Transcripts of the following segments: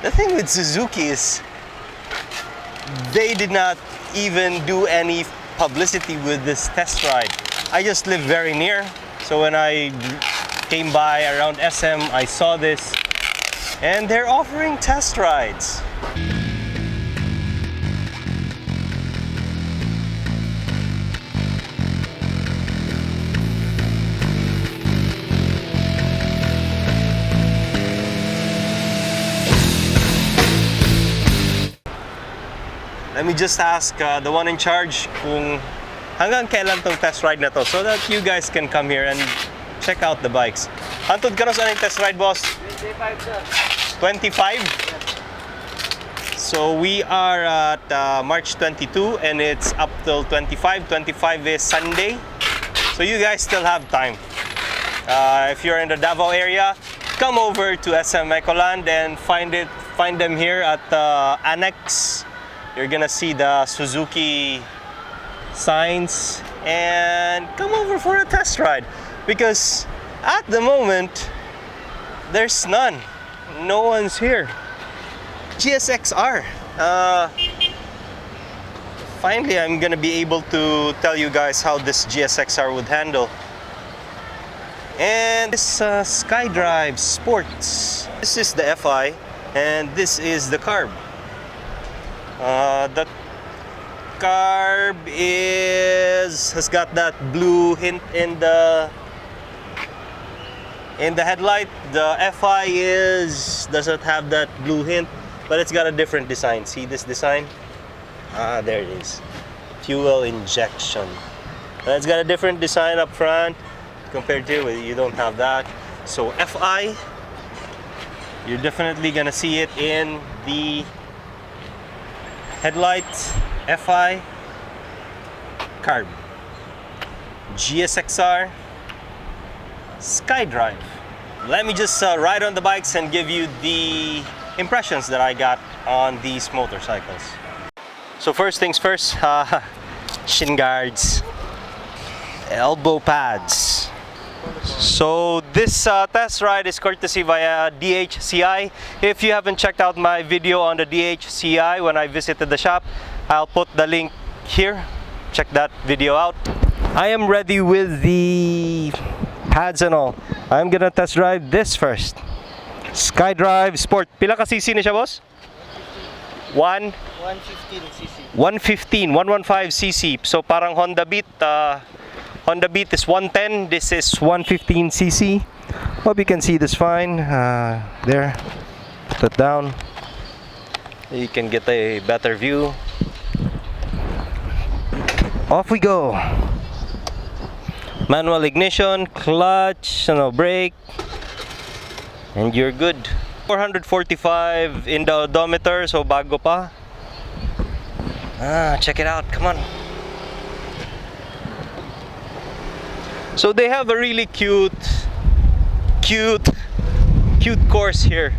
The thing with Suzuki is they did not even do any publicity with this test ride. I just live very near, so when I came by around SM, I saw this, and they're offering test rides. Let me just ask the one in charge kung hanggang kailan tong test ride na to, so that you guys can come here and check out the bikes. Hantod ka sa anong test ride, boss? 25, sir. 25? Yes. So we are at March 22 and it's up till 25. 25 is Sunday. So you guys still have time. If you're in the Davao area, come over to SM Ecoland and find them here at the Annex. You're gonna see the Suzuki signs and come over for a test ride, because at the moment there's none. No one's here. GSXR. Finally, I'm gonna be able to tell you guys how this GSXR would handle. And this Skydrive Sports. This is the FI and this is the Carb. The Carb has got that blue hint in the headlight. The FI doesn't have that blue hint, but it's got a different design. See this design? There it is. Fuel injection. It's got a different design up front compared to you don't have that. So FI, you're definitely gonna see it in the headlights. FI, Carb, GSXR, Skydrive. Let me just ride on the bikes and give you the impressions that I got on these motorcycles. So first things first, shin guards, elbow pads. So this test ride is courtesy via DHCI. If you haven't checked out my video on the DHCI when I visited the shop, I'll put the link here. Check that video out. I am ready with the pads and all. I'm gonna test drive this first. Skydrive Sport. Pila ka cc na siya, boss? 115 cc. 115, 115 cc. So parang Honda Beat. Honda Beat is 110, this is 115 cc. Hope you can see this fine. There, put it down. You can get a better view. Off we go. Manual ignition, clutch, brake, and you're good. 445 in the odometer, so bago pa. Check it out, come on. So they have a really cute course here.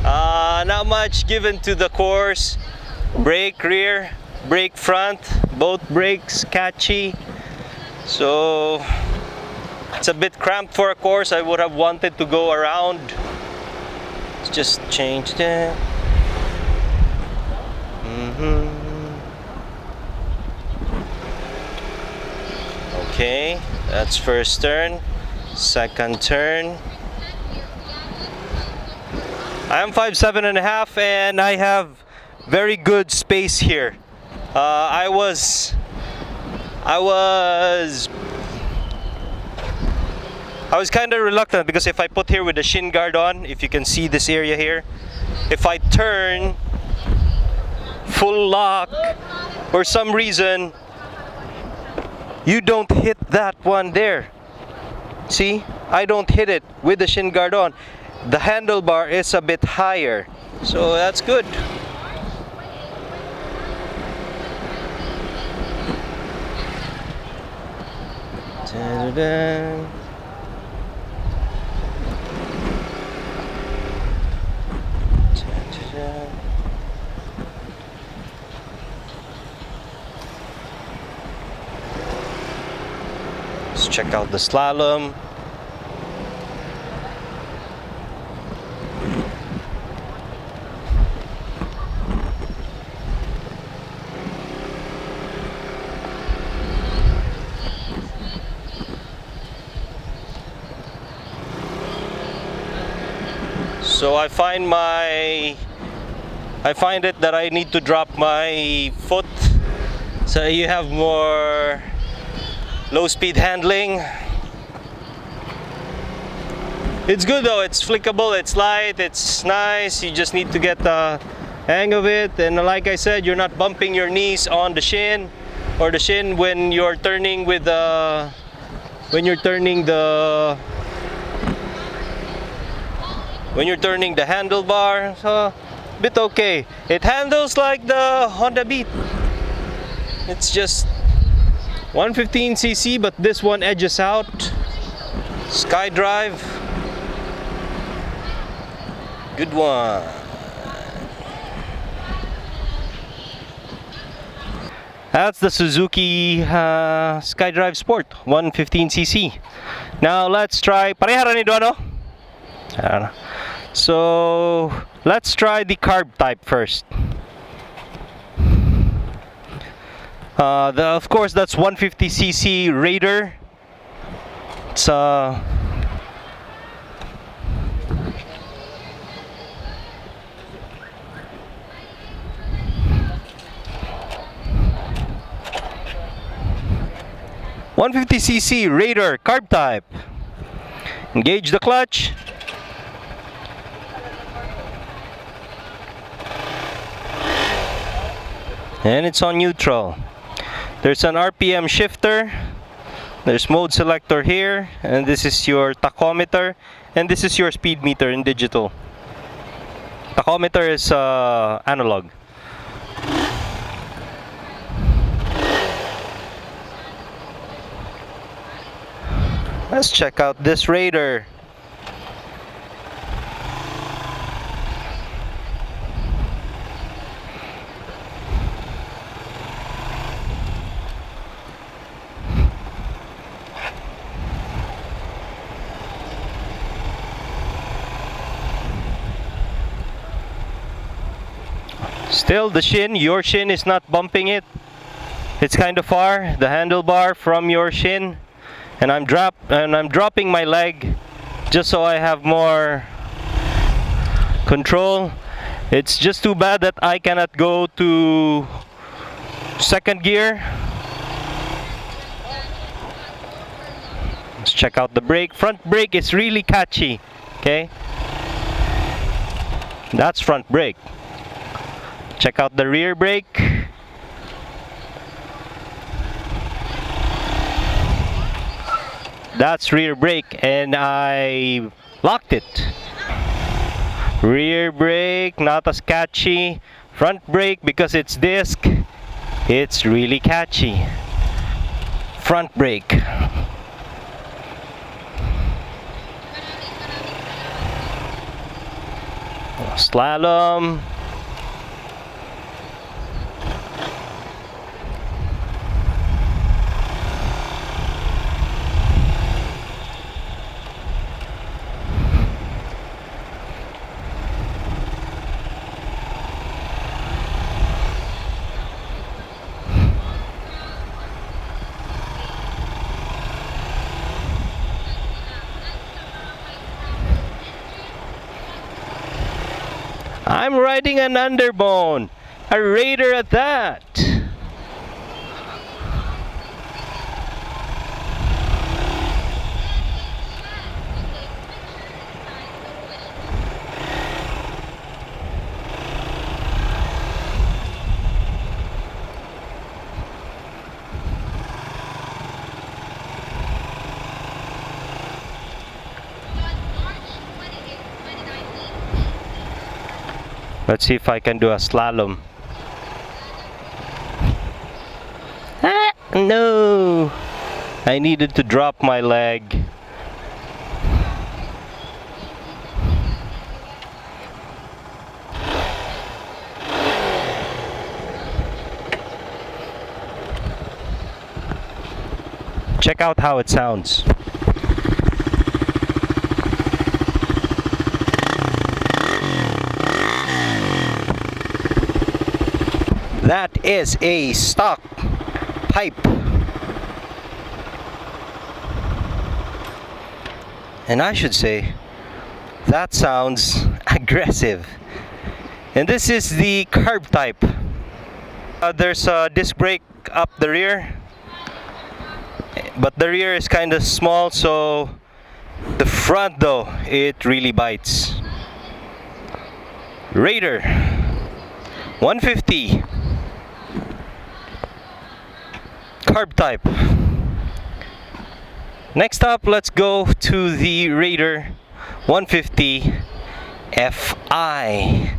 Not much given to the course. Brake rear, brake front, both brakes catchy. So it's a bit cramped for a course. I would have wanted to go around. Let's just change that. Okay, that's first turn. Second turn. I am 5'7.5" and I have very good space here. I was kind of reluctant because if I put here with the shin guard on, if you can see this area here, if I turn full lock, for some reason you don't hit that one there. See, I don't hit it with the shin guard on. The handlebar is a bit higher, so that's good. Da-da-da. Let's check out the slalom. So I find it that I need to drop my foot so you have more low speed handling. It's good though, it's flickable, it's light, it's nice. You just need to get the hang of it, and like I said, you're not bumping your knees on the shin or the shin when you're turning with the handlebar. So bit okay. It handles like the Honda Beat. It's just 115cc, but this one edges out. Skydrive, good one. That's the Suzuki Skydrive Sport 115cc. Now let's try. Pareha ra ni do ano? So let's try the carb type first. Of course, that's 150cc Raider. It's 150cc Raider carb type. Engage the clutch. And it's on neutral. There's an RPM shifter. There's mode selector here, and this is your tachometer, and this is your speed meter in digital. Tachometer is analog. Let's check out this Raider. Still, the shin, your shin is not bumping it. It's kind of far, the handlebar from your shin. And I'm dropping my leg just so I have more control. It's just too bad that I cannot go to second gear. Let's check out the brake. Front brake is really catchy. Okay, that's front brake. Check out the rear brake. That's rear brake, and I locked it. Rear brake, not as catchy. Front brake, because it's disc, it's really catchy. Front brake. Slalom. I'm riding an underbone, a Raider at that. Let's see if I can do a slalom. Ah, no! I needed to drop my leg. Check out how it sounds. That is a stock pipe. And I should say, that sounds aggressive. And this is the carb type. There's a disc brake up the rear, but the rear is kind of small, so the front though, it really bites. Raider 150 carb type. Next up, let's go to the Raider 150 Fi.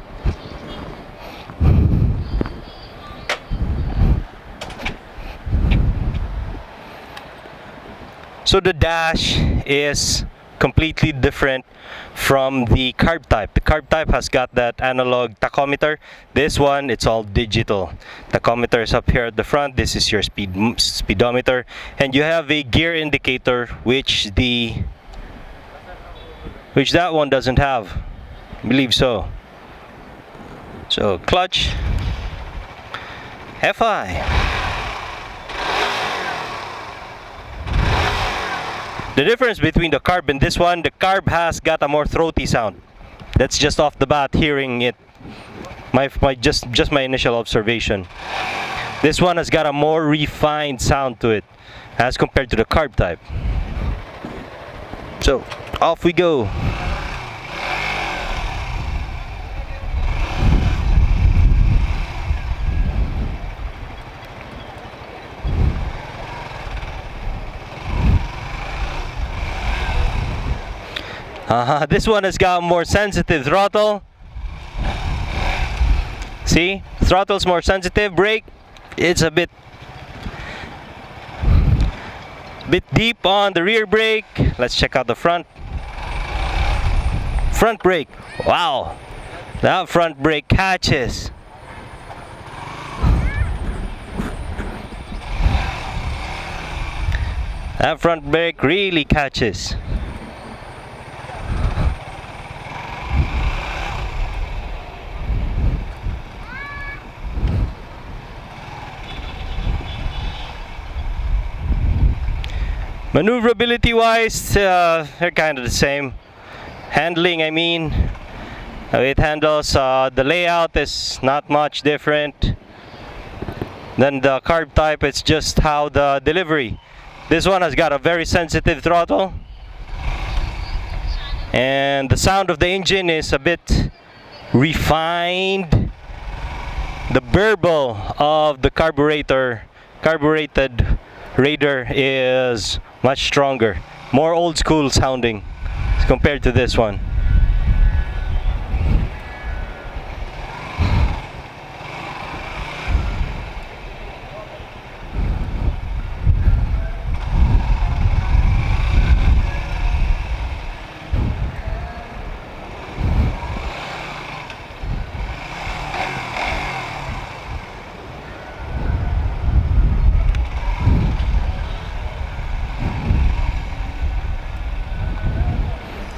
So the dash is completely different from the carb type. The carb type has got that analog tachometer. This one, it's all digital. Tachometer is up here at the front. This is your speedometer, and you have a gear indicator, which that one doesn't have. I believe so. So clutch, Fi. The difference between the carb and this one, the carb has got a more throaty sound. That's just off the bat hearing it. Just my initial observation. This one has got a more refined sound to it as compared to the carb type. So off we go. This one has got more sensitive throttle. See, throttle's more sensitive. Brake, it's a bit deep on the rear brake. Let's check out the front. Front brake. Wow, that front brake catches. That front brake really catches. Maneuverability wise, they're kind of the same. Handling, I mean, it handles, the layout is not much different than the carb type. It's just how the delivery. This one has got a very sensitive throttle, and the sound of the engine is a bit refined. The burble of the carbureted Raider is much stronger, more old school sounding compared to this one.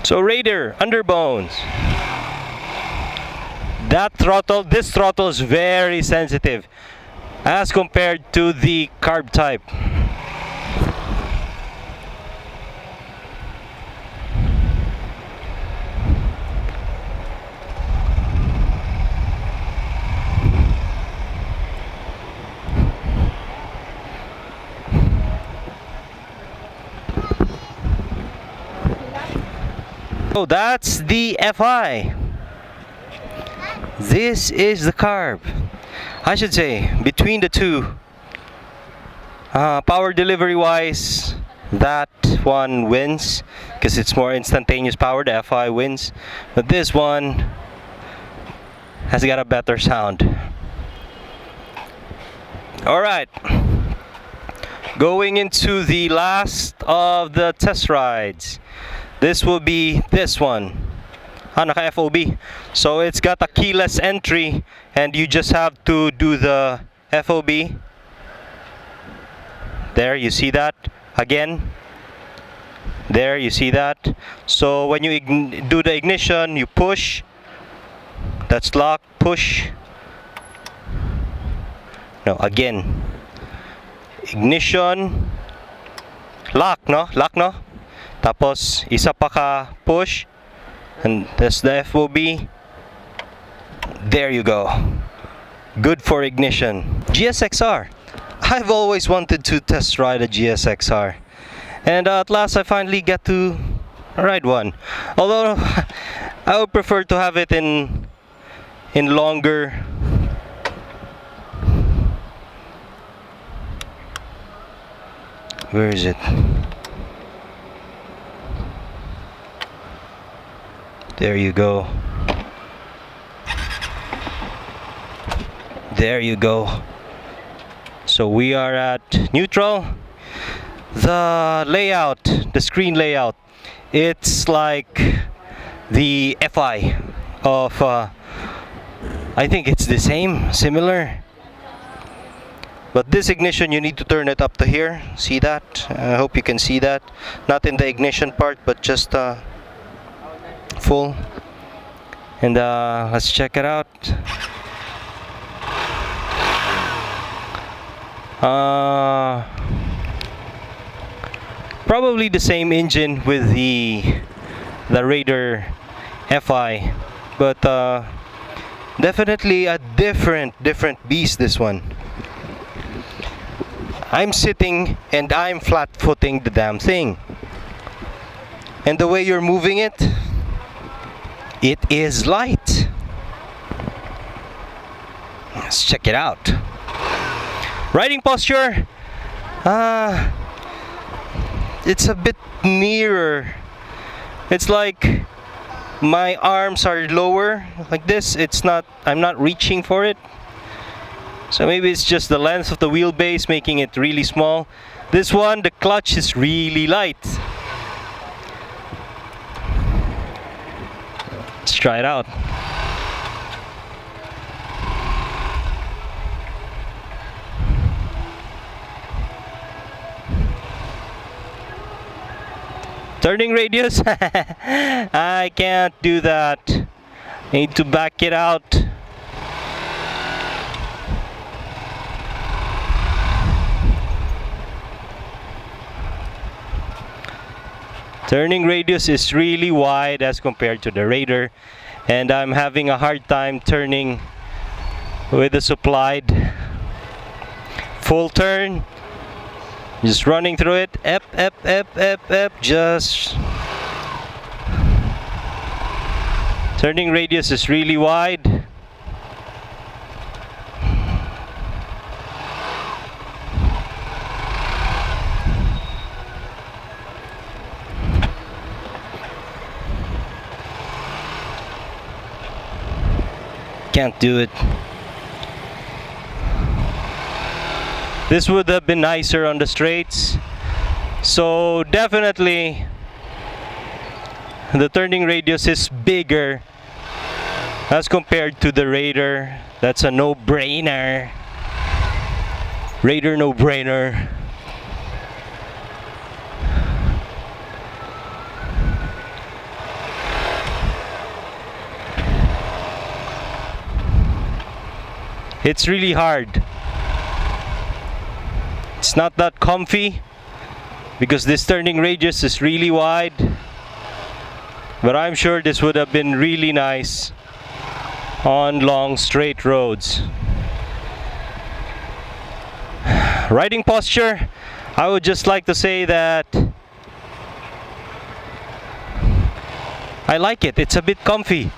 So Raider, underbones. This throttle is very sensitive as compared to the carb type. So that's the Fi. This is the carb. I should say, between the two, power delivery wise, that one wins because it's more instantaneous power. The Fi wins, but this one has got a better sound. Alright, going into the last of the test rides. This will be this one. Naka FOB. So it's got a keyless entry, and you just have to do the FOB. There, you see that? Again. There, you see that? So when you do the ignition, you push. That's lock, push. No, again. Ignition. Lock, no? Lock, no? Tapos, isa pa ka push, and that's the FOB, There you go. Good for ignition. GSXR. I've always wanted to test ride a GSXR. And at last I finally get to ride one. Although I would prefer to have it in longer. Where is it? There you go. There you go. So we are at neutral. The layout, the screen layout, it's like the FI of I think it's the same, similar. But this ignition, you need to turn it up to here. See that? I hope you can see that. Not in the ignition part, but just full. And let's check it out. Probably the same engine with the Raider FI, but definitely a different beast, this one. I'm sitting and I'm flat-footing the damn thing. And the way you're moving it, it is light. Let's check it out. Riding posture, it's a bit nearer. It's like my arms are lower like this. It's not, I'm not reaching for it. So maybe it's just the length of the wheelbase making it really small. This one, the clutch is really light. Let's try it out. Turning radius, I can't do that. Need to back it out. Turning radius is really wide as compared to the Raider, and I'm having a hard time turning with the supplied full turn. Just running through it, just turning radius is really wide. Can't do it. This would have been nicer on the straights. So definitely the turning radius is bigger as compared to the Raider. That's a no-brainer. Raider no-brainer. It's really hard. It's not that comfy because this turning radius is really wide, but I'm sure this would have been really nice on long straight roads. Riding posture, I would just like to say that I like it. It's a bit comfy.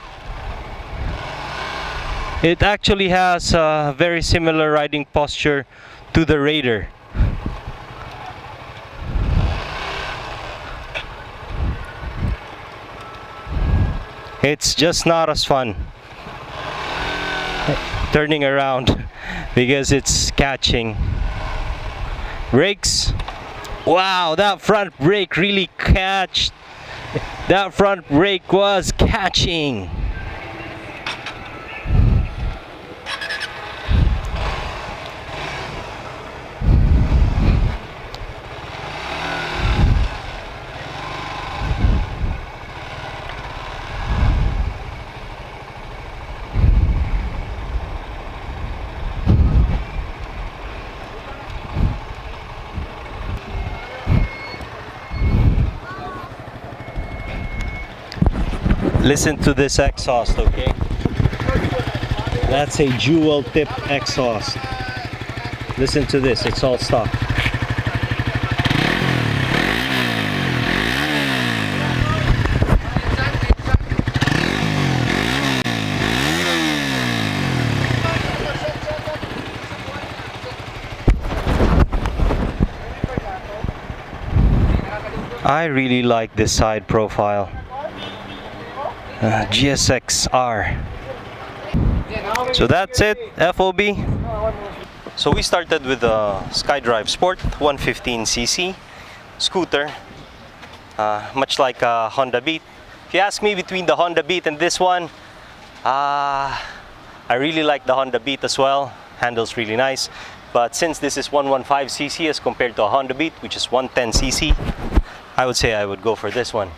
It actually has a very similar riding posture to the Raider. It's just not as fun turning around because it's catching. Brakes. Wow, that front brake really catched. That front brake was catching. Listen to this exhaust, okay? That's a dual tip exhaust. Listen to this, it's all stock. I really like this side profile. GSXR. So that's it, FOB. So we started with the Skydrive Sport 115cc scooter, much like a Honda Beat. If you ask me between the Honda Beat and this one, I really like the Honda Beat as well. Handles really nice. But since this is 115cc as compared to a Honda Beat, which is 110cc, I would say I would go for this one.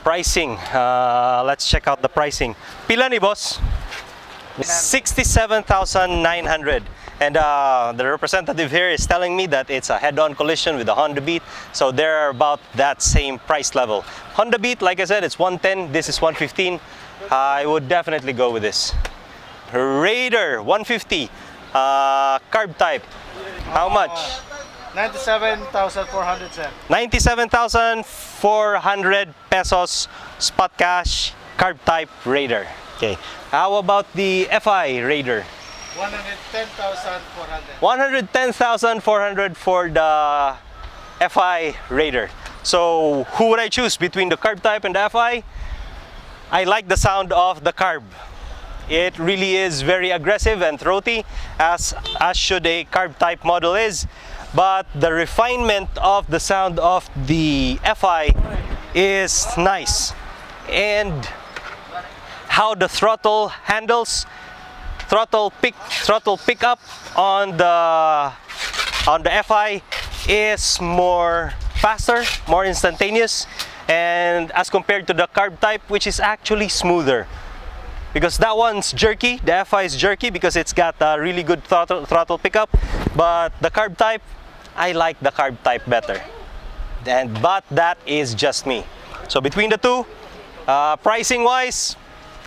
Pricing, let's check out the pricing. Pila ni boss? 67,900. And the representative here is telling me that it's a head-on collision with the Honda Beat, so they're about that same price level. Honda Beat, like I said, it's 110, this is 115. I would definitely go with this. Raider 150, carb type. How much? 97,400, sir. 97,400 pesos spot cash, carb type Raider. Okay. How about the FI Raider? 110,400. 110,400 for the FI Raider. So who would I choose between the carb type and the FI? I like the sound of the carb. It really is very aggressive and throaty, as should a carb type model is. But the refinement of the sound of the FI is nice. And how the throttle handles, throttle pickup on the FI is more faster, more instantaneous, and as compared to the carb type, which is actually smoother. Because that one's jerky, the FI is jerky because it's got a really good throttle pickup, but the carb type, I like the carb type better. But that is just me. So between the two, pricing wise,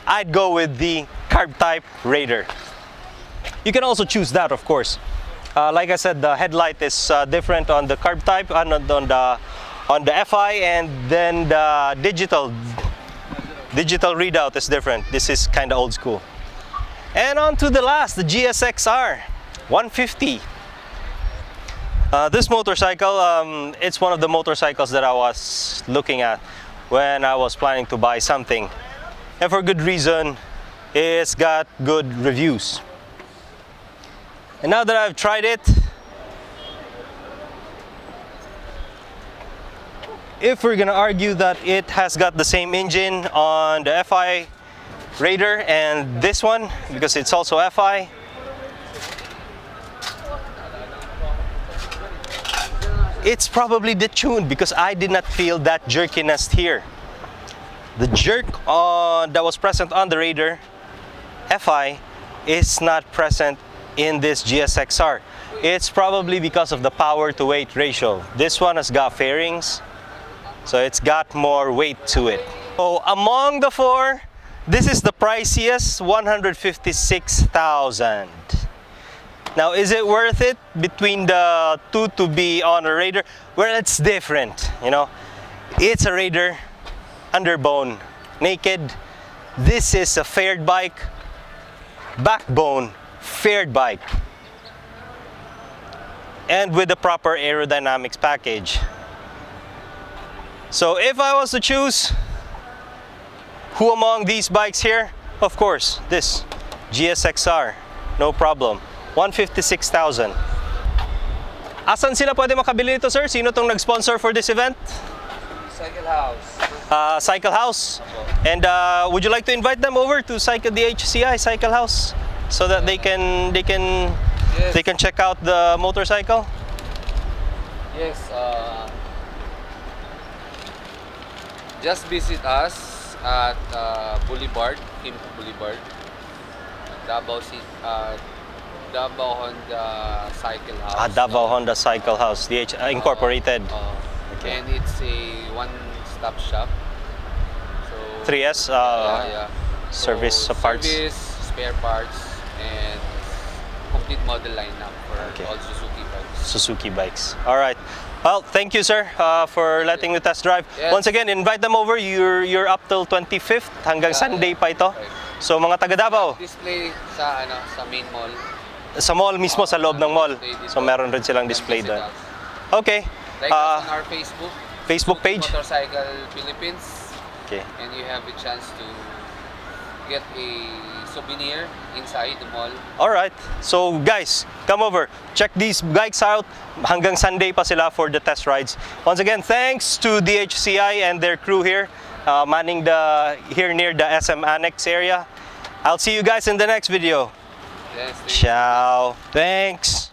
I'd go with the carb type Raider. You can also choose that, of course. Like I said, the headlight is different on the carb type, on the FI, and then the digital readout is different. This is kind of old school. And on to the last, the GSXR 150. This motorcycle, it's one of the motorcycles that I was looking at when I was planning to buy something. And for good reason, it's got good reviews. And now that I've tried it, if we're gonna argue that it has got the same engine on the FI Raider and this one, because it's also FI, it's probably detuned because I did not feel that jerkiness here. The jerk that was present on the Raider FI is not present in this GSXR. It's probably because of the power to weight ratio. This one has got fairings, so it's got more weight to it. So among the four, this is the priciest, 156,000. Now, is it worth it between the two to be on a Raider? Well, it's different, you know. It's a Raider, underbone, naked. This is a faired bike, backbone, faired bike. And with the proper aerodynamics package. So if I was to choose who among these bikes here, of course, this GSXR, no problem. 156,000. Asan sila pwede makabili nito, sir? Sino tong nag-sponsor for this event? Cycle House. Cycle House. And would you like to invite them over to DHCI Cycle House so that they can check out the motorcycle? Yes. Just visit us at Boulevard, Kim Boulevard, Davao Honda Cycle House. Davao Honda Cycle House, Incorporated. Okay. And it's a one-stop shop. So 3S yeah. service So, parts. Service, spare parts, and complete model lineup for Okay. all Suzuki bikes. Suzuki bikes. All right. Well, thank you, sir, for letting me test drive. Yes. Once again, invite them over. You're up till 25th hanggang Sunday pa ito. Right. So mga taga Davao, Display sa sa main mall. sa mall mismo, sa loob ng mall. So meron rin silang display Visit doon. us. Okay. Like us on our Facebook. Facebook Suzuki page. Motorcycle Philippines. Okay. And you have a chance to get a souvenir inside the mall. Alright, so guys, come over, check these bikes out. Hanggang Sunday pa sila for the test rides. Once again, thanks to DHCI and their crew here, manning here near the SM Annex area. I'll see you guys in the next video. Yes, Ciao. Thanks.